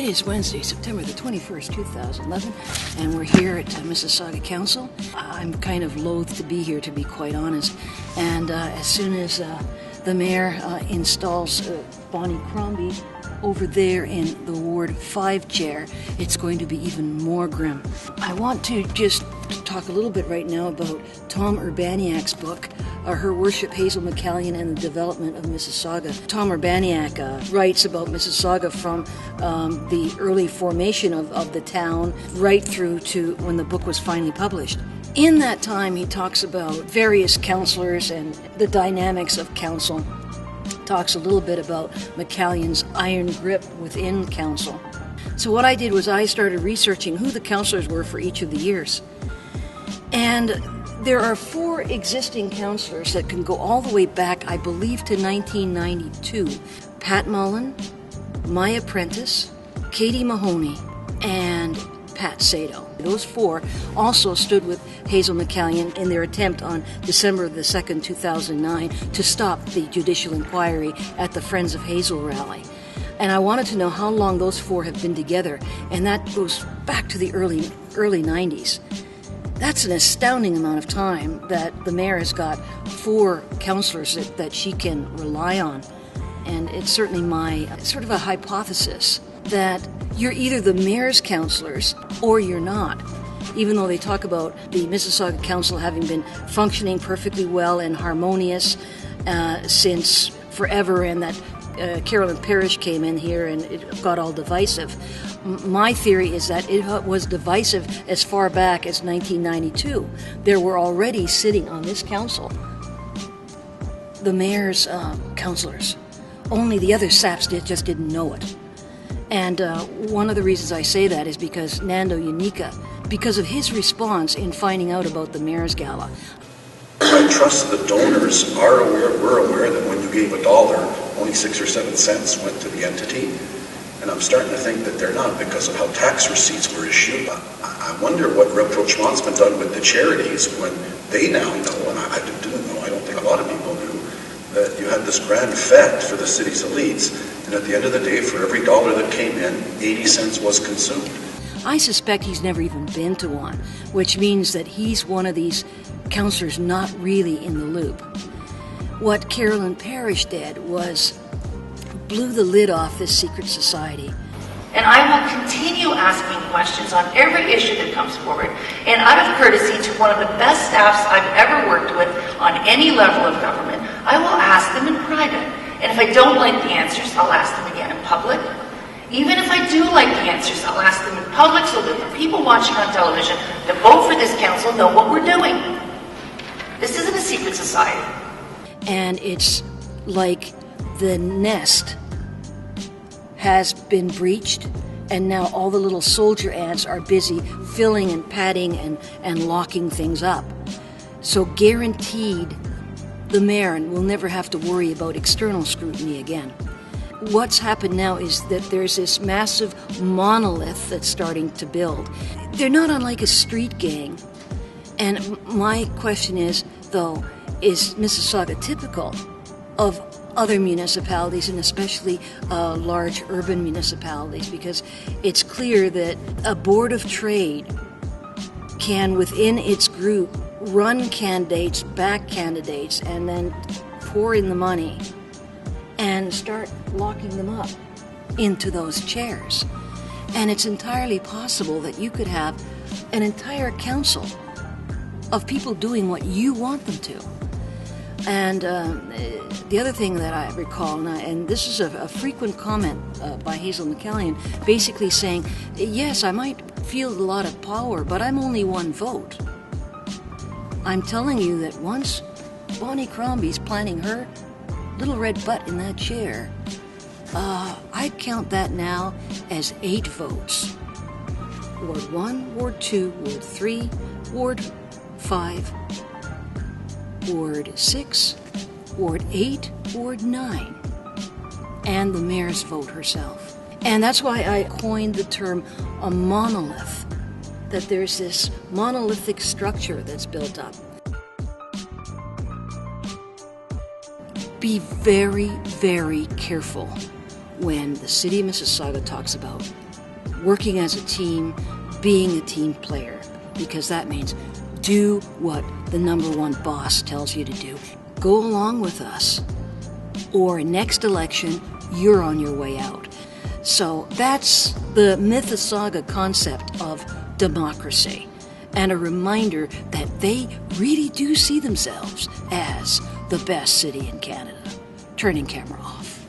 It is Wednesday, September the 21st, 2011, and we're here at Mississauga Council. I'm kind of loath to be here, to be quite honest, and as soon as the mayor installs Bonnie Crombie over there in the Ward 5 chair, it's going to be even more grim. I want to just talk a little bit right now about Tom Urbaniak's book, Her Worship Hazel McCallion and the Development of Mississauga. Tom Urbaniak writes about Mississauga from the early formation of the town right through to when the book was finally published. In that time, he talks about various councillors and the dynamics of council. Talks a little bit about McCallion's iron grip within council. So what I did was I started researching who the councillors were for each of the years. And there are 4 existing councillors that can go all the way back, I believe, to 1992. Pat Mullen, Maya Prentice, Katie Mahoney, and Pat Sado. Those 4 also stood with Hazel McCallion in their attempt on December the 2nd, 2009 to stop the judicial inquiry at the Friends of Hazel rally. And I wanted to know how long those 4 have been together, and that goes back to the early 90s. That's an astounding amount of time that the mayor has got 4 councillors that she can rely on. And it's certainly it's sort of a hypothesis that you're either the mayor's councillors or you're not. Even though they talk about the Mississauga Council having been functioning perfectly well and harmonious since forever, and that Carolyn Parrish came in here and it got all divisive. My theory is that it was divisive as far back as 1992. There were already sitting on this council the mayor's councillors. Only the other saps just didn't know it. And one of the reasons I say that is because Nando Yanika, because of his response in finding out about the mayor's gala. I trust the donors were aware that when you gave $1, only 6 or 7 cents went to the entity. And I'm starting to think that they're not, because of how tax receipts were issued. I wonder what rapprochement's been done with the charities when they now know, and I didn't know, I don't think a lot of people knew, that you had this grand fete for the city's elites, and at the end of the day, for every $1 that came in, 80 cents was consumed. I suspect he's never even been to one, which means that he's one of these councillors not really in the loop. What Carolyn Parrish did was blew the lid off this secret society. And I will continue asking questions on every issue that comes forward, and out of courtesy to one of the best staffs I've ever worked with on any level of government, I will ask them in private. And if I don't like the answers, I'll ask them again in public. Even if I do like the answers, I'll ask them in public so that the people watching on television that vote for this council know what we're doing. This isn't a secret society. And it's like the nest has been breached, and now all the little soldier ants are busy filling and padding and locking things up. So guaranteed, the mayor will never have to worry about external scrutiny again. What's happened now is that there's this massive monolith that's starting to build. They're not unlike a street gang. And my question is, though, is Mississauga typical of other municipalities, and especially large urban municipalities? Because it's clear that a board of trade can, within its group, run candidates, back candidates, and then pour in the money and start locking them up into those chairs. And it's entirely possible that you could have an entire council of people doing what you want them to. And the other thing that I recall, and this is a frequent comment by Hazel McCallion, basically saying, yes, I might feel a lot of power, but I'm only one vote. I'm telling you that once Bonnie Crombie's planting her little red butt in that chair, I'd count that now as 8 votes. Ward 1, Ward 2, Ward 3, Ward 5, Ward 6, Ward 8, Ward 9, and the mayor's vote herself. And that's why I coined the term a monolith, that there's this monolithic structure that's built up. Be very, very careful when the city of Mississauga talks about working as a team, being a team player, because that means do what the number one boss tells you to do. Go along with us, or next election, you're on your way out. So that's the MYTHissauga concept of democracy, and a reminder that they really do see themselves as the best city in Canada. Turning camera off.